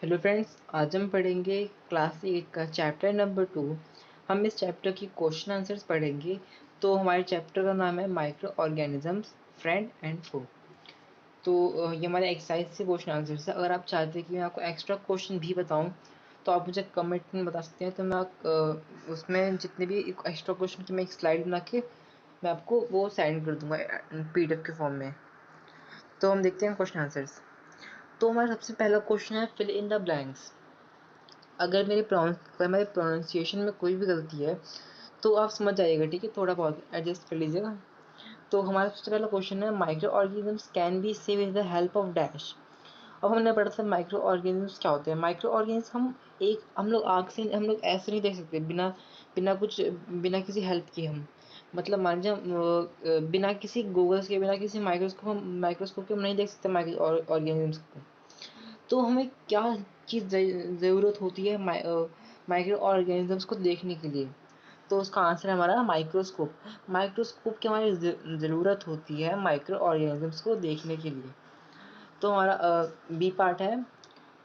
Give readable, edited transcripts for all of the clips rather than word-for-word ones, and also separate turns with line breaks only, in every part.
Hello friends, आज हम पढ़ेंगे क्लास 8 का चैप्टर नंबर 2। हम इस चैप्टर की क्वेश्चन आंसर्स पढ़ेंगे। तो हमारे चैप्टर का नाम है माइक्रो ऑर्गेनिजम्स, फ्रेंड एंड फो। तो ये हमारे एक्सरसाइज से क्वेश्चन आंसर्स है। अगर आप चाहते हैं कि मैं आपको एक्स्ट्रा क्वेश्चन भी बताऊं तो आप मुझे कमेंट में बता सकते हैं। तो मैं उसमें जितने भी एक्स्ट्रा क्वेश्चन की मैं एक स्लाइड बना के मैं आपको वो सेंड कर दूंगा PDF के फॉर्म में। तो हम देखते हैं क्वेश्चन आंसर्स। तो हमारा सबसे पहला क्वेश्चन है फिल इन द ब्लैंक्स। अगर मेरे प्रोनाउंसिएशन में कोई भी गलती है तो आप समझ जाइएगा, ठीक है। थोड़ा बहुत एडजस्ट कर लीजिएगा। तो हमारा सबसे पहला क्वेश्चन है micro organisms can be save with the help of dash. अब हमने पढ़ा था माइक्रो ऑर्गेनिजम्स क्या होते हैं। माइक्रो ऑर्गेनिज्म हम लोग आँख से हम लोग ऐसे नहीं देख सकते बिना बिना किसी हेल्प के। हम मतलब मान लीजिए बिना किसी गूगल्स के, बिना किसी माइक्रोस्कोप के हम नहीं देख सकते माइक्रो ऑर्गेनिजम्स को। तो हमें क्या चीज़ ज़रूरत होती है माइक्रो ऑर्गेनिजम्स को देखने के लिए। तो उसका आंसर है हमारा माइक्रोस्कोप। माइक्रोस्कोप की हमारी ज़रूरत होती है माइक्रो ऑर्गेनिजम्स को देखने के लिए। तो हमारा बी पार्ट है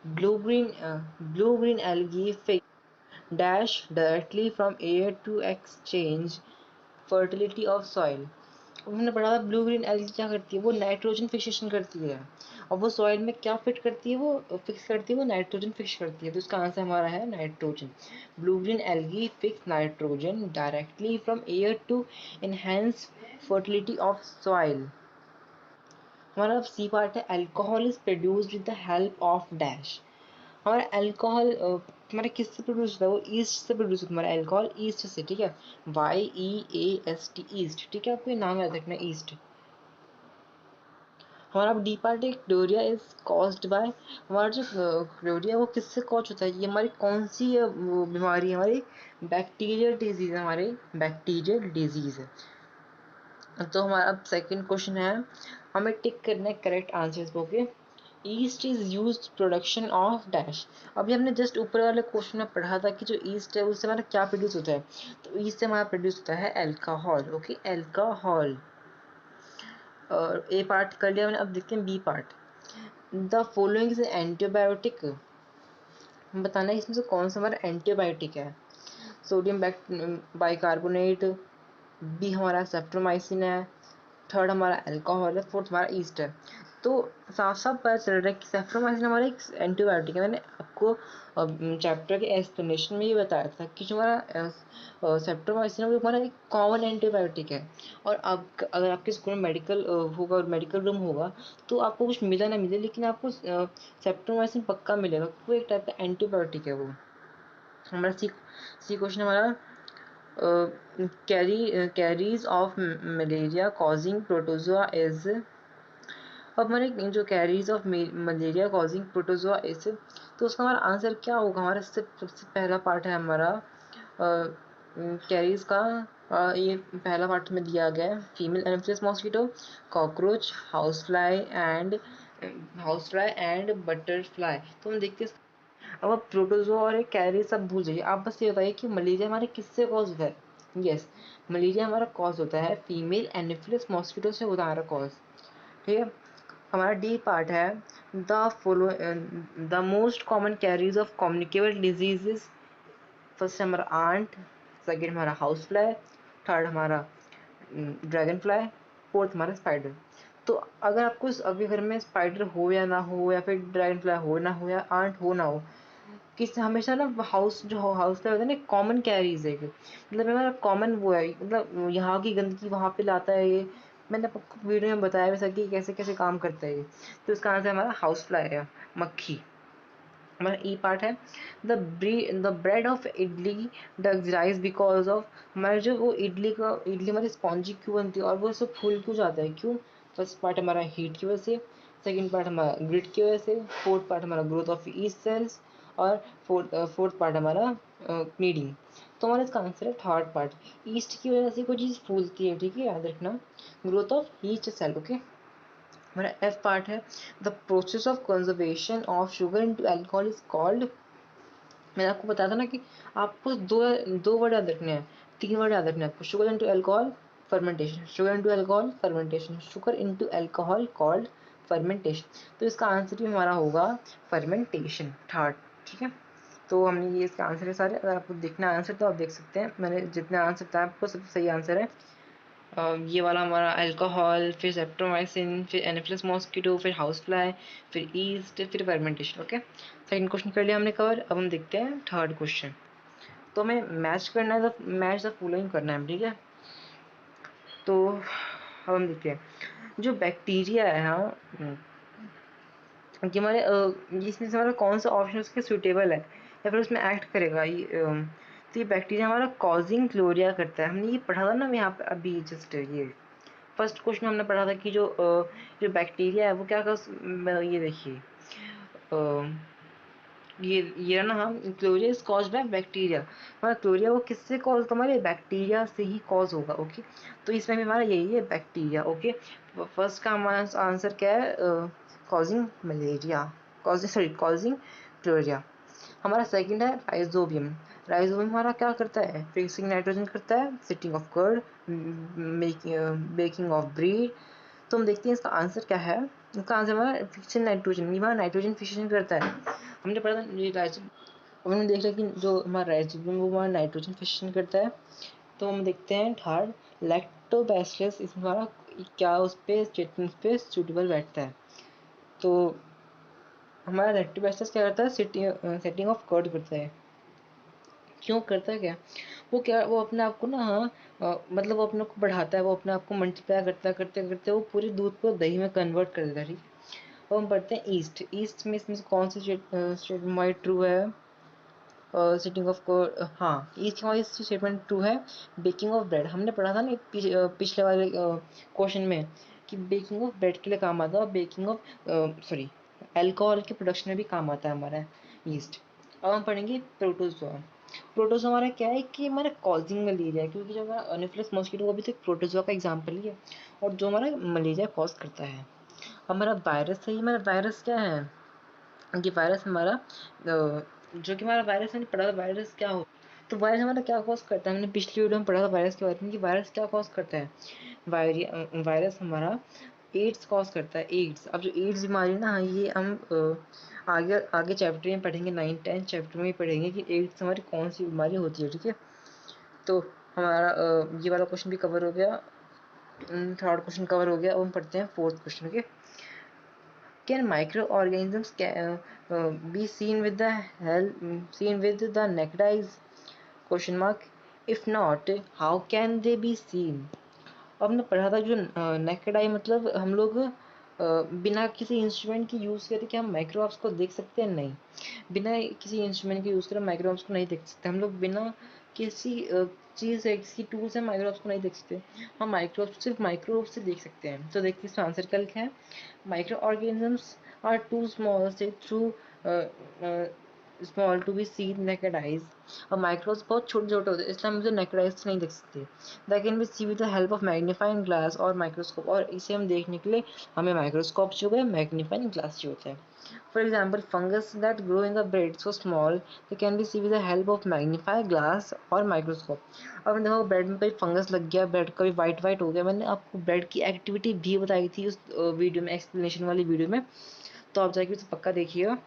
blue green algae fix dash directly from air to exchange fertility of soil. हमने पढ़ा था ब्लू ग्रीन एल्गी क्या करती है, वो नाइट्रोजन फिक्सेशन करती है। और वो सॉइल में क्या फिट करती है, वो फिक्स करती है, वो नाइट्रोजन फिक्स करती है। तो इसका आंसर हमारा है nitrogen. Blue green algae fix nitrogen directly from air to enhance fertility of soil. हमारा सी पार्ट है alcohol is produced with the help of dash. हमारा अल्कोहल हमारा किससे प्रोड्यूस होता है, वो ईस्ट से प्रोड्यूस होता है। हमारा अल्कोहल ईस्ट से, ठीक है। YEAST ईस्ट, ठीक है। आपको ये नाम याद रखना, ईस्ट। हमारा डी पार्ट है क्लोरिया इज कॉज्ड बाय। हमारा जो क्लोरिया वो किससे कॉज होता है, ये हमारी कौन सी वो बीमारी है, हमारी बैक्टीरियल डिजीज है, हमारी बैक्टीरियल डिजीज है। तो हमारा अब सेकंड क्वेश्चन है, हमें टिक करना है करेक्ट आंसर्स को के। East is use production of dash. अभी हमने जस्ट ऊपर वाले क्वेश्चन में पढ़ा था कि जो ईस्ट है उससे हमारा क्या प्रोड्यूस होता है। तो ईस्ट से हमारा प्रोड्यूस होता है अल्कोहल, ओके, अल्कोहल। और ए पार्ट कर लिया मैंने। अब देखते हैं B part. The following is antibiotic. बताना है इसमें से कौन सा हमारा एंटीबायोटिक है। सोडियम बाइकार्बोनेट, बी हमारा सेप्ट्रोमाइसिन है, थर्ड हमारा अल्कोहल है, फोर्थ हमारा ईस्ट है। तो साफ साफ पता चल रहा है कि सेफ्ट्रोमाइसिन हमारा एक एंटीबायोटिक है। मैंने आपको चैप्टर के एक्सप्लेनेशन में ये बताया था कि जो हमारा सेफ्ट्रोमाइसिन है वो हमारा एक कॉमन एंटीबायोटिक है। और अब अगर आपके स्कूल में मेडिकल होगा और मेडिकल रूम होगा तो आपको कुछ मिला ना मिले, लेकिन आपको सेफ्ट्रोमाइसिन पक्का मिलेगा। वो एक टाइप का एंटीबायोटिक है वो। हमारा सी क्वेश्चन हमारा carries of malaria causing protozoa is. अब हमारे जो carries of malaria causing protozoa is, तो उसका हमारा आंसर क्या होगा। हमारा सबसे पहला पार्ट है हमारा कैरीज का। ये पहला पार्ट में दिया गया है female Anopheles mosquito, cockroach, house fly and butterfly. तो हम देखते हैं। अब आप प्रोटोजोआ और कैरी सब भूल जाइए। आप बस ये बताइए कि मलेरिया हमारे किससे कॉज होता है। यस, मलेरिया हमारा कॉज होता है फीमेल एनोफिलस मॉस्किटो से होता है हमारा कॉज, ठीक है। हमारा डी पार्ट है the most common carries of communicable diseases. First हमारा आंट, सेकेंड हमारा हाउस फ्लाई, थर्ड हमारा ड्रैगन फ्लाई, फोर्थ हमारा स्पाइडर। तो अगर आपको अभी घर में स्पाइडर हो या ना हो, या फिर ड्रैगन फ्लाई हो ना हो, या आंट हो ना हो, किस हमेशा ना हाउस फ्लाई होता है ना, कॉमन कैरीज है। मतलब हमारा कॉमन वो है, मतलब यहाँ की गंदगी वहाँ पे लाता है ये। मैंने आपको वीडियो में बताया वैसा कि कैसे कैसे काम करता है ये। तो इसका आंसर हमारा हाउस फ्लाई है, मक्खी। हमारा ई पार्ट है the bread of idli does rise because of. हमारा जो वो इडली हमारी स्पॉन्जी क्यों बनती है और वो सब फूल क्यों जाता है, क्यों। फर्स्ट पार्ट हमारा हीट की वजह से, सेकंड पार्ट हमारा ग्रिड की वजह से, फोर्थ पार्ट हमारा ग्रोथ ऑफ ईस्ट सेल्स, और फोर्थ पार्ट हमारा नीडिंग। तो हमारा इसका आंसर है थर्ड पार्ट। ईस्ट की वजह से कोई चीज़ फूलती है, ठीक है, याद रखना। Growth of yeast cell, okay. हमारा एफ पार्ट है the process of conversion of sugar into alcohol is called. मैंने आपको बताया था ना कि आपको दो दो वर्ड याद रखने हैं, तीन वर्ड याद रखने हैं आपको। Sugar into alcohol fermentation, sugar into alcohol fermentation, sugar into alcohol called fermentation. तो इसका आंसर भी हमारा होगा फर्मेंटेशन, थर्ड। ठीक है, तो हमने ये इसका आंसर है सारे। अगर आपको देखना आंसर तो आप देख सकते हैं, मैंने जितने आंसर बताया आपको सबसे सही आंसर है ये वाला हमारा अल्कोहल, फिर सेप्टोमाइसिन, फिर एनाफिलस मॉस्किटो, फिर हाउस फ्लाई, फिर ईस्ट, फिर फर्मेंटेशन। ओके, सेकंड क्वेश्चन कर लिया हमने कवर। अब हम देखते हैं थर्ड क्वेश्चन। तो हमें मैच करना है, तो मैच द फॉलोइंग करना है, ठीक है। तो अब हम देखते हैं जो बैक्टीरिया है, हाँ, कि हमारे इसमें से हमारा कौन सा ऑप्शन उसके सूटेबल है या फिर उसमें एक्ट करेगा। तो ये बैक्टीरिया हमारा कॉजिंग क्लोरिया करता है। हमने ये पढ़ा था ना यहाँ पे अभी जस्ट, ये फर्स्ट क्वेश्चन हमने पढ़ा था कि जो बैक्टीरिया है वो क्या कर, ये देखिए ये ना, हम क्लोरिया इज कॉज बाय बैक्टीरिया। हमारा क्लोरिया वो किससे कॉज, हमारे बैक्टीरिया से ही कॉज होगा। ओके, तो इसमें भी हमारा यही है बैक्टीरिया। ओके, फर्स्ट का हमारा आंसर क्या है, कॉजिंग मलेरिया, कॉजिंग क्लोरिया। हमारा सेकंड है राइजोबियम। राइजोबियम हमारा क्या करता है, फिक्सिंग नाइट्रोजन करता है, setting of curd, baking of bread. तो हम देखते हैं इसका आंसर क्या है। इसका आंसर हमारा फिक्शन नाइट्रोजन, ये हमारा नाइट्रोजन फिक्शन करता है। हमने पढ़ा था ये अब हमने देख लिया कि जो हमारा राइजोबियम वो हमारा नाइट्रोजन फिक्शन करता है। तो हम देखते हैं थर्ड, लैक्टोबैसिलस, इसमें हमारा क्या उस पर स्टेटमेंट पे सूटेबल बैठता है। तो हमारा लैक्टोबैसिलस क्या करता है, सेटिंग ऑफ कर्ड करता है। क्यों करता है क्या, वो अपने आप को ना, हाँ, मतलब वो अपने को बढ़ाता है, वो अपने आप को मल्टीप्लाई करता करते करते वो पूरे दूध को दही में कन्वर्ट कर देता है। ठीक है, अब हम पढ़ते हैं ईस्ट। ईस्ट में इसमें से कौन सी स्टेटमेंट ट्रू है, सिटिंग ऑफ को, हाँ, ईस्ट का स्टेटमेंट ट्रू है। बेकिंग ऑफ ब्रेड हमने पढ़ा था ना पिछले वाले क्वेश्चन में कि बेकिंग ऑफ ब्रेड के लिए काम आता है, और बेकिंग ऑफ सॉरी अल्कोहल के प्रोडक्शन में भी काम आता है हमारा ईस्ट। अब हम पढ़ेंगे प्रोटोजोआ। प्रोटोजोआ हमारा क्या है कि हमारा कॉजिंग मलेरिया है, क्योंकि जो हमारा अनोफिलस मॉस्किटो वो भी तो प्रोटोजोआ का एग्जाम्पल ही है, और जो हमारा मलेरिया कॉज करता है। हमारा वायरस है, हमारा वायरस क्या है कि वायरस हमारा जो कि हमारा वायरस मैंने पढ़ा था वायरस क्या हो, तो वायरस हमारा क्या कॉज करता है, हमने पिछली वीडियो में पढ़ा था वायरस के बारे में कि वायरस क्या कॉज करता है। वायरस हमारा एड्स कॉज करता है, एड्स। अब जो एड्स बीमारी ना, ये हम आगे आगे चैप्टर में पढ़ेंगे, 9-10 चैप्टर में ही पढ़ेंगे कि एड्स हमारी कौन सी बीमारी होती है। ठीक है, तो हमारा ये वाला क्वेश्चन भी कवर हो गया, थर्ड क्वेश्चन कवर हो गया। अब हम पढ़ते हैं fourth question. Okay, can microorganisms be seen with the naked eyes, question mark, if not how can they be seen। अब हमने पढ़ा था जो नेकेड आई मतलब हम लोग बिना किसी इंस्ट्रूमेंट के यूज़ करके क्या हम माइक्रोवेव्स को देख सकते हैं, नहीं। बिना किसी इंस्ट्रूमेंट के यूज़ कर माइक्रोवेव्स को नहीं देख सकते हम लोग, बिना किसी चीज़ है, किसी टूल से माइक्रोवेव्स को नहीं देख सकते। हम माइक्रोवेव सिर्फ माइक्रोवेव से देख सकते हैं। तो देखिए इसका आंसर क्या लिखा है, microorganisms are too small से through small to be seen naked eyes. और माइक्रोब्स बहुत छोटे छोटे होते हैं, इसलिए हम इसे नेकेड आइज से नहीं देख सकते। That can be seen with the help of magnifying glass और माइक्रोस्कोप, और इसे हम देखने के लिए हमें माइक्रोस्कोप जो है मैग्नीफाइंग ग्लास चाहिए होता है। For example fungus that grow in the bread so small they can be seen with the help of magnifying glass और माइक्रोस्कोप। अब देखो ब्रेड में कोई फंगस लग गया, ब्रेड का भी वाइट वाइट हो गया, मैंने आपको ब्रेड की एक्टिविटी भी बताई थी उस वीडियो में, एक्सप्लेनेशन वाली वीडियो में, तो आप जाके उसे पक्का देखिएगा।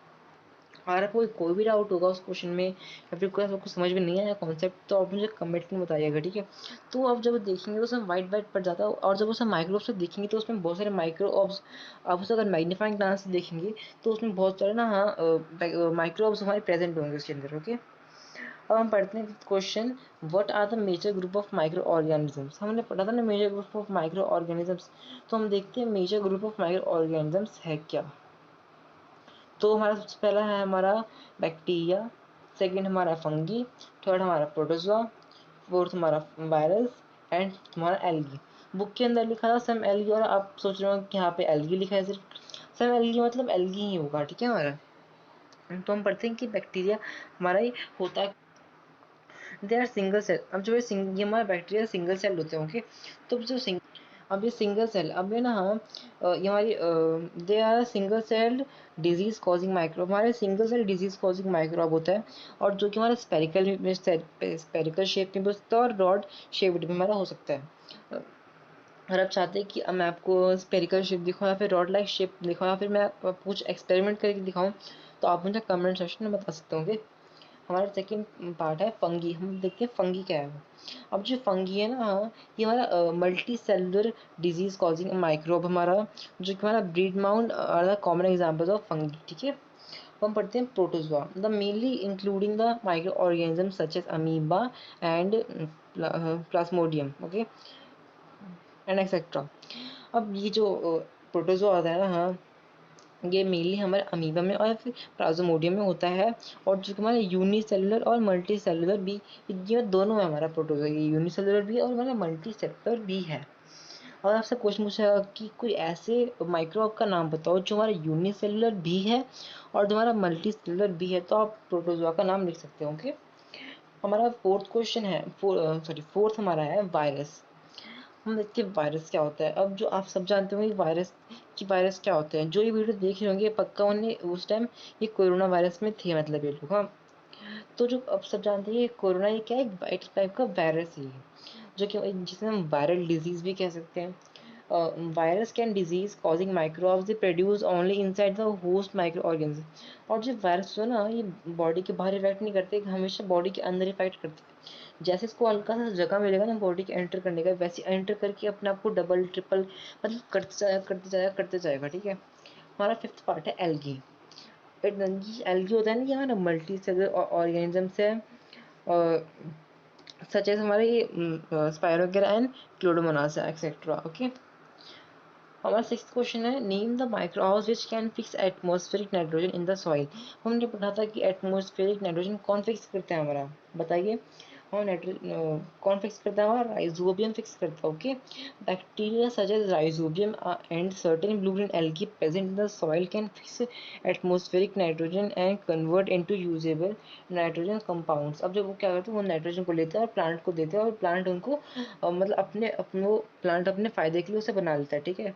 अगर आपको कोई भी डाउट होगा उस क्वेश्चन में या फिर कोई आपको समझ में नहीं आया कॉन्सेप्ट, तो आप मुझे कमेंट में बताइएगा। ठीक है, तो आप जब देखेंगे तो उसमें वाइट वाइट पड़ जाता है, और जब उसे माइक्रोस्कोप से देखेंगे तो उसमें बहुत सारे माइक्रो ऑब्स, आप उसे अगर मैग्नीफाइंग ग्लास से देखेंगे तो उसमें बहुत सारे ना, हाँ, माइक्रो ऑब्स हमारे प्रेजेंट होंगे उसके अंदर। ओके, अब हम पढ़ते हैं question, what are the major group of microorganisms. हमने पढ़ा था ना major group of microorganisms, तो हम देखते हैं major group of microorganisms है क्या। तो हमारा सबसे पहला है हमारा बैक्टीरिया, सेकंड हमारा फंगी, थर्ड हमारा प्रोटोजोआ, फोर्थ हमारा वायरस, एंड हमारा एल्गी। बुक के अंदर लिखा था सम एल्गी, और आप सोच रहे हो कि यहाँ पे एल्गी लिखा है सिर्फ, सम एल्गी मतलब एल्गी ही होगा। ठीक है हमारा, तो हम पढ़ते हैं कि बैक्टीरिया हमारा ही होता है, दे आर सिंगल सेल। अब जो ये हमारा बैक्टीरिया सिंगल सेल होते हैं। ओके, तो जो अब ये सिंगल सेल, अब ये ना, हाँ, ये हमारी they are single cell disease causing microbe, हमारे single cell disease causing microbe होता है, और जो कि हमारा स्पेरिकल शेप में भी होता है और रॉड शेप्ड भी हमारा हो सकता है। और आप चाहते हैं कि मैं आपको स्पेरिकल शेप दिखाऊँ या फिर रॉड लाइक शेप दिखाऊँ या फिर मैं कुछ एक्सपेरिमेंट करके दिखाऊँ, तो आप मुझे कमेंट सेक्शन में बता सकते होंगे। हमारा सेकंड पार्ट है फंगी। हम देखते हैं फंगी क्या है वो। अब जो फंगी है ना, ये हमारा multicellular disease causing microbe हमारा, जो कि हमारा bread mould are the common examples of fungi. ठीक है, हम पढ़ते हैं protozoa, the mainly including the microorganism such as amoeba and plasmodium, okay, and etcetera. अब ये जो प्रोटोजोआ होता है ना, हाँ, ये मेनली हमारे अमीबा में और फिर प्लाज्मोडियम में होता है। और जो हमारे यूनिसेलुलर और मल्टी सेलुलर भी, ये दोनों में हमारा प्रोटोजोआ, ये यूनिसेलुलर भी है और हमारा मल्टी सेलुलर भी है। और आपसे क्वेश्चन पूछा कि कोई ऐसे माइक्रोब का नाम बताओ जो हमारा यूनिसेलुलर भी है और जो हमारा मल्टी सेलुलर भी है, तो आप प्रोटोजोआ का नाम लिख सकते हो। ओके, हमारा फोर्थ क्वेश्चन है, फोर्थ हमारा है वायरस। हम देखते हैं वायरस क्या होता है। अब जो आप सब जानते होंगे वायरस क्या होते हैं, जो ये वीडियो देख रहे होंगे पक्का उन्हें उस टाइम ये कोरोना वायरस में थे, मतलब ये लोग, हाँ। तो जो अब सब जानते हैं ये कोरोना, ये क्या है, एक टाइप का वायरस ही है, जो कि जिसे हम वायरल डिजीज भी कह सकते हैं। Virus can disease causing microbes they produce only inside the host micro organism. और जो वायरस जो है ना, ये बॉडी के बाहर इफेक्ट नहीं करते, हमेशा बॉडी के अंदर इफेक्ट करते हैं। जैसे इसको हल्का सा जगह मिलेगा ना बॉडी के एंटर करने का, वैसे एंटर करके अपने आप को डबल ट्रिपल मतलब करते जाएगा। ठीक है, हमारा फिफ्थ पार्ट है एल्गी। एल्गी होता है ना, ये हमारा मल्टी सेलुलर ऑर्गेनिजम्स है, सच एज हमारे ये स्पायरोगेरा एंड क्लोडोमोनास एक्सेट्रा। ओके, हमारा सिक्स्थ क्वेश्चन है, name the microbes which can fix atmospheric nitrogen in the soil. हमने पढ़ा था कि एटमॉस्फेरिक नाइट्रोजन कौन फिक्स करता है हमारा, बताइए। और कौन फिक्स करता है हमारा, राइजोबियम फिक्स करता है। Okay, bacteria such as rhizobium and certain blue green algae present in the soil can fix atmospheric nitrogen and convert into usable nitrogen compounds. अब जब वो क्या करते हैं, वो नाइट्रोजन को लेते हैं और प्लांट को देते हैं, और प्लांट उनको मतलब प्लांट अपने फायदे के लिए उसे बना लेता है। ठीक है,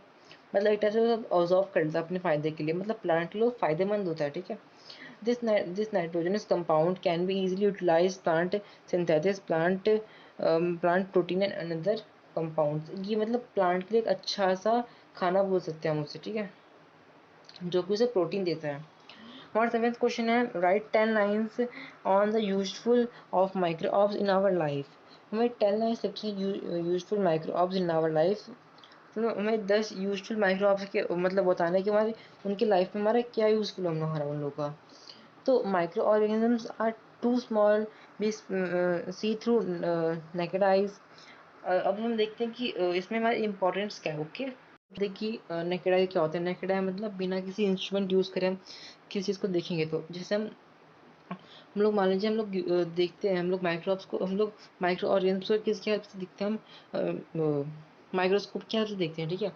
मतलब एक टाइप से ऑब्जॉर्व करता है अपने फायदे के लिए, मतलब प्लांट के लिए फायदेमंद होता है। ठीक है, this nitrogenous compound can be easily utilize plant synthesis plant protein and another compounds. ये मतलब प्लांट के लिए एक अच्छा सा खाना बोल सकते हैं हम उसे। ठीक है, जो कि उसे प्रोटीन देता है। हमारा सेवेंथ क्वेश्चन है, write 10 lines on the useful of microbes in our life. हमें 10 लाइन्स लिखनी है useful microbes in our life. तो हमें 10 यूजफुल माइक्रोब्स के मतलब बताना है कि हमारे उनकी लाइफ में हमारा क्या यूजफुल होना हमारा उन लोगों का। तो microorganisms are too small be see through naked eyes. अब हम देखते हैं कि इसमें हमारे इम्पोर्टेंस क्या है। ओके, देखिए नेकेड आई क्या होता है। नेकेड आई मतलब बिना किसी इंस्ट्रूमेंट यूज़ करें हम किसी चीज़ को देखेंगे, तो जैसे हम लोग मान लीजिए हम लोग देखते हैं, हम लोग माइक्रोब्स को, हम लोग माइक्रो ऑर्गेनिज्म को किसकी हेल्प से देखते हैं, हम माइक्रोस्कोप की हेल्प से देखते हैं। ठीक है,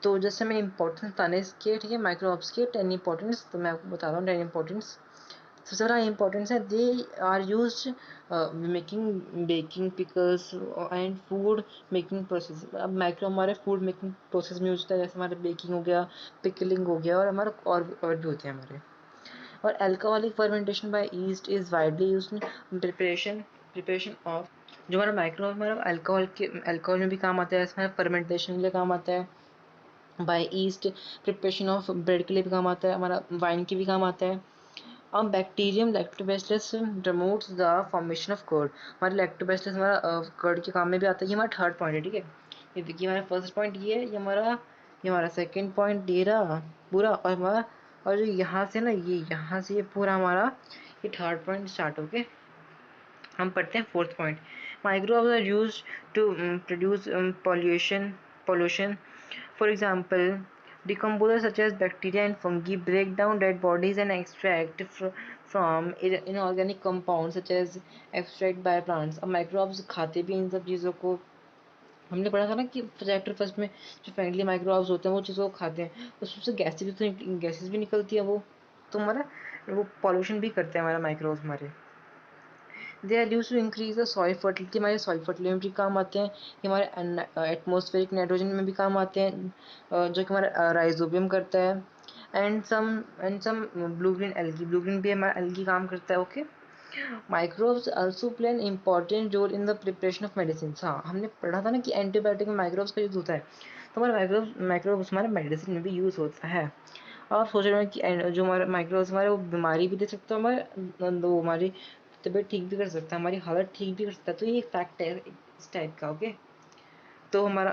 तो जैसे मैं इंपॉर्टेंस बताने इसके, ठीक है, माइक्रोब्स के 10 इंपॉर्टेंस, तो मैं आपको बता रहा हूँ 10 इंपॉर्टेंस। सबसे बड़ा इंपॉर्टेंस है, they are use making baking pickles and food making process. अब माइक्रो हमारे फूड मेकिंग प्रोसेस में यूज होता है, जैसे हमारे बेकिंग हो गया, पिकलिंग हो गया, और हमारा और भी होते हैं हमारे। और alcoholic fermentation by yeast is widely used in preparation of. जो हमारा माइक्रो हमारा अल्कोहल में भी काम आता है, इसमें फर्मेंटेशन के लिए काम आता है। By yeast preparation of bread के लिए भी काम आता है, हमारा वाइन के भी काम आता है। अब bacterium lactobacillus promotes the formation of curd. हमारे लैक्टोबैसिलस हमारा कर्ड के काम में भी आता है। ये हमारा थर्ड पॉइंट है। ठीक है, ये देखिए हमारा फर्स्ट पॉइंट ये है, ये हमारा सेकंड पॉइंट ये रहा पूरा, और जो यहाँ से ना, ये यहाँ से ये पूरा हमारा ये थर्ड पॉइंट स्टार्ट हो गए। हम पढ़ते हैं fourth point, microbes are used to produce pollution. For example, decomposers such as bacteria and fungi break down dead bodies and extract from inorganic compounds such as extract by plants. अब microbes खाते भी इन सब चीज़ों को। हमने पढ़ा था ना कि चैप्टर फर्स्ट में जो फ्रेंडली माइक्रोब्स होते हैं वो चीज़ों को खाते हैं, उसमें से गैसेज भी निकलती है वो, तो हमारा वो पॉल्यूशन भी करते हैं हमारा माइक्रोब्स हमारे। They are use to increase the soil fertility. हमारे सॉइल फर्टिलिटी में भी काम आते हैं, ये हमारे एटमॉस्फेरिक नाइट्रोजन में भी काम आते हैं, जो कि हमारा राइजोबियम करता है। And some blue green algae भी हमारा एल्गी काम करता है। Okay, microbes also play an important role in the preparation of medicine. हाँ, हमने पढ़ा था ना कि एंटीबायोटिक में माइक्रोब्स का यूज़ होता है, तो हमारे माइक्रोब्स हमारे मेडिसिन में भी यूज़ होता है। आप सोच रहे हो कि जो हमारे माइक्रोब्स हमारे वो बीमारी भी दे सकता है, हमारे वो हमारी तबीयत ठीक भी कर सकता है, हमारी हालत ठीक भी कर सकता है। तो ये एक फैक्ट है इस टाइप का। ओके, तो हमारा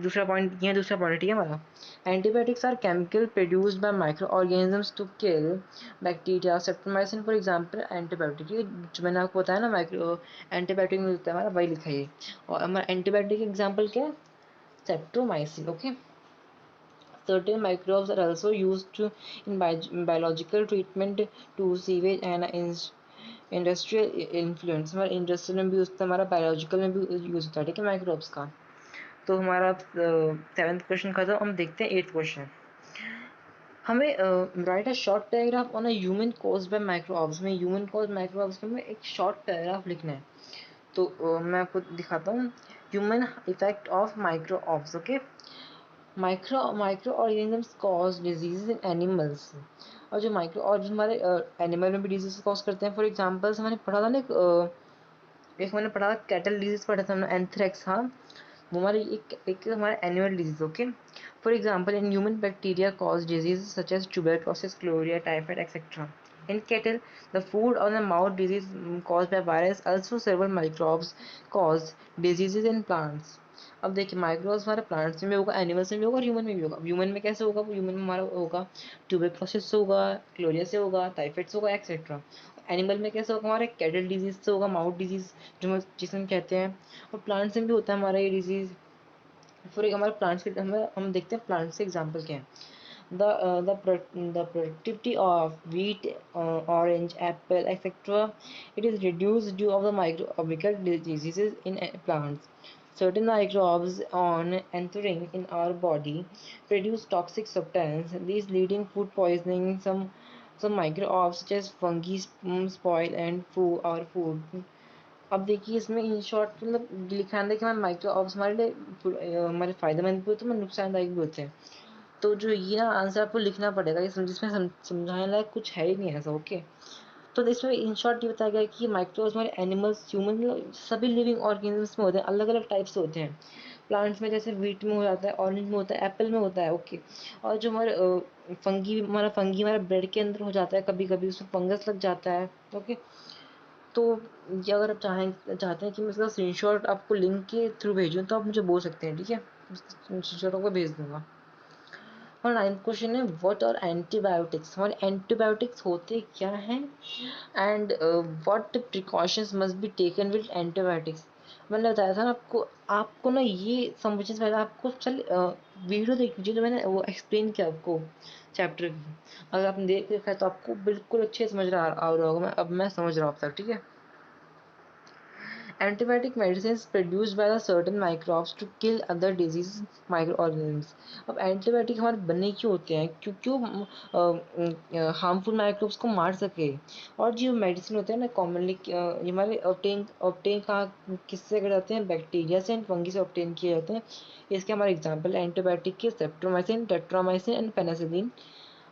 दूसरा पॉइंट ये दूसरा पॉइंट ठीक है हमारा। Antibiotics are chemical produced by microorganisms to kill bacteria. Streptomycin for example antibiotic, ये जो मैंने आपको बताया ना माइक्रो एंटीबायोटिक में होता है हमारा, वही लिखा है। और हमारा एंटीबायोटिक एग्जाम्पल क्या है? Streptomycin. Okay, certain microbes are also used to in biological treatment to sewage and industrial influence. हमारा इंडस्ट्रियल में भी यूज होता है, हमारा बायोलॉजिकल में भी यूज होता है, ठीक है, माइक्रोब्स का। तो हमारा 7th क्वेश्चन खत्म। हम देखते हैं 8th क्वेश्चन। हमें right a short paragraph on a human cause by microbes. में ह्यूमन कॉज माइक्रोब्स में एक शॉर्ट पैराग्राफ लिखना है। तो मैं आपको दिखाता हूँ human effect of microbes. Okay, micro organisms cause disease in animals. और जो माइक्रो और हमारे एनिमल में भी डिजीज कॉज करते हैं। फॉर एग्जांपल्स मैंने पढ़ा था ना एक मैंने पढ़ा कैटल डिजीज पढ़ा था हमने, एंथ्रेक्स। हाँ, वो हमारी एक हमारा annual disease. Okay, for example in human bacteria cause disease such as tuberculosis, cholera, typhoid et cetera. In cattle, the foot or the mouth disease caused by virus, also several microbes cause diseases in plants. अब देखिए microbes हमारे plants में भी होगा, animals में भी होगा और ह्यूमन में भी होगा। ह्यूमन में कैसे होगा? ह्यूमन में हमारा होगा ट्यूबरक्लोसिस से होगा, क्लोरिया से होगा, टाइफाइड से होगा एक्सेट्रा। एनिमल में कैसे होगा? हमारे कैटल डिजीज से होगा, माउथ डिजीज जिसे हम कहते हैं। और प्लांट्स में भी होता है हमारा ये डिजीज। फॉर एक हमारे प्लांट्स के हम देखते हैं प्लांट्स से एग्जाम्पल क्या है। The productivity of wheat, orange, apple, etc. It is reduced due of the microbial diseases in plants. Certain microbes on entering in our body produce toxic substances, these leading food poisoning. Some microbes such as fungi spoil and food our food. अब देखिए इसमें in short मतलब लिखा है कि हमारे microbes हमारे लिए हमारे फायदेमंद भी होते हैं, नुकसानदायक भी होते हैं। तो जो ये ना आंसर आपको लिखना पड़ेगा, जिसमें समझाने लायक कुछ है ही नहीं ऐसा। ओके, तो इसमें इन शॉर्ट ये बताया गया कि माइक्रोब्स हमारे एनिमल्स, ह्यूमन, सभी लिविंग ऑर्गेनिजम्स में होते हैं, अलग अलग टाइप से होते हैं। प्लांट्स में जैसे व्हीट में हो जाता है, ऑरेंज में होता है, एप्पल में होता है। ओके, और जो हमारे फंगी हमारा ब्रेड के अंदर हो जाता है, कभी कभी उसमें फंगस लग जाता है। ओके, तो ये अगर आप चाहते हैं कि मैं इसका स्क्रीनशॉट आपको लिंक के थ्रू भेजूँ तो आप मुझे बोल सकते हैं, ठीक है, स्क्रीनशॉट आपको भेज दूंगा। और 9th क्वेश्चन है व्हाट आर एंटीबायोटिक्स। हमारे एंटीबायोटिक्स होते क्या हैं and what precautions must be taken with antibiotics. मैंने बताया था ना आपको, आपको ना ये समझने से पहले आपको चल वीडियो देखनी चाहिए जो मैंने वो एक्सप्लेन किया आपको चैप्टर की। अगर आपने देख देखा है तो आपको बिल्कुल अच्छे से समझ आ रहा होगा। अब मैं समझ रहा हूँ अब तक, ठीक है। Antibiotic medicines produced by the certain microbes to kill other disease microorganisms. अब एंटीबायोटिक हमारे बनने क्यों होते हैं? क्यों हार्मफुल माइक्रोब्स को मार सके। और जो मेडिसिन होते हैं ना कॉमनली ये हमारे ऑब्टेन कहाँ किससे कर जाते हैं? बैक्टीरिया से एंड फंगी से ऑब्टेन किए जाते हैं। इसके हमारे एग्जाम्पल एंटीबायोटिक के streptomycin, tetramycin and penicillin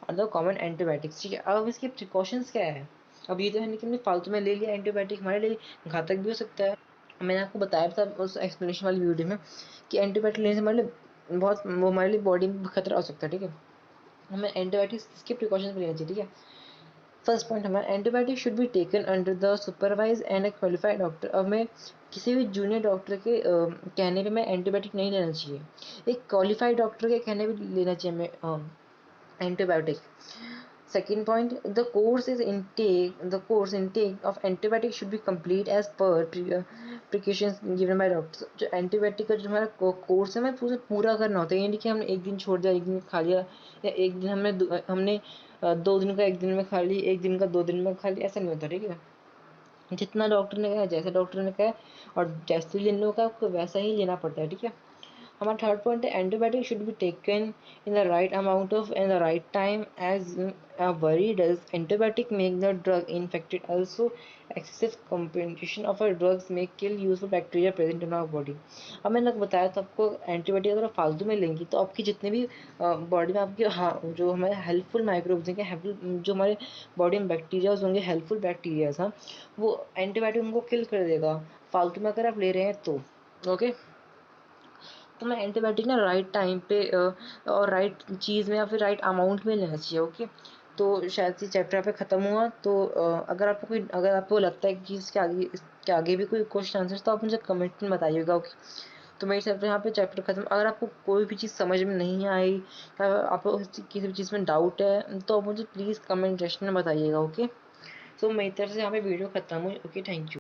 are the common antibiotics, ठीक है। अब इसके प्रिकॉशंस क्या है? अब ये तो है नहीं कि हमने फालतू में ले लिया, एंटीबायोटिक हमारे लिए घातक भी हो सकता है। मैंने आपको बताया था उस एक्सप्लेनेशन वाली वीडियो में कि एंटीबायोटिक लेने से हमारे लिए बहुत वो हमारे लिए बॉडी में खतरा हो सकता है, ठीक है। हमें एंटीबायोटिक्स इसके प्रिकॉशन पर लेना चाहिए, ठीक है। फर्स्ट पॉइंट हमारा antibiotic should be taken under the supervise and A qualified doctor. अब मैं किसी भी जूनियर डॉक्टर के कहने पे मैं एंटीबायोटिक नहीं लेना चाहिए, एक क्वालिफाइड डॉक्टर के कहने पे लेना चाहिए हमें antibiotic. Second point, the course intake of antibiotic should be complete as per precautions given by doctors. जो एंटीबायोटिक का जो हमारा कोर्स है हमें पूरा करना होता है। ये नहीं कि हमने एक दिन छोड़ दिया, एक दिन खा लिया, या एक दिन हमने 2 दिन का एक दिन में खा ली, एक दिन का 2 दिन में खा लिया, ऐसा नहीं होता, ठीक है। जितना डॉक्टर ने कहा, जैसा डॉक्टर ने कहा और जैसे लेने का आपको वैसा ही लेना पड़ता है, ठीक है। हमारा थर्ड पॉइंट है antibiotic should be taken in the right amount of in the right time as very does antibiotic make the drug infected also excessive combination of a drugs में kill useful bacteria present in our body. अब मैंने बताया तो आपको antibiotic अगर आप फालतू में लेंगी तो आपकी जितने भी बॉडी में आपके हाँ जो हमारे हेल्पफुल माइक्रोब्स हैं हेल्पफुल जो हमारे बॉडी में बैक्टीरियाज होंगे हेल्पफुल बैक्टीरियाज हाँ वो एंटीबायोटिक उनको किल कर देगा फालतू में अगर आप ले रहे हैं तो ओके। तो मैं एंटीबायोटिक ना राइट टाइम पे और राइट चीज़ में या फिर राइट अमाउंट में लेना चाहिए ओके। तो शायद से चैप्टर यहाँ पे ख़त्म हुआ तो अगर आपको लगता है कि इसके आगे भी कोई क्वेश्चन आंसर तो आप मुझे कमेंट में बताइएगा ओके। तो मेरे हिसाब से यहाँ पे चैप्टर खत्म। अगर आपको कोई भी चीज़ समझ में नहीं आई या आपको किसी भी चीज़ में डाउट है तो आप मुझे प्लीज़ कमेंट सेक्शन में बताइएगा ओके। सो मेरी तरफ से यहाँ पे वीडियो खत्म हुई ओके थैंक यू।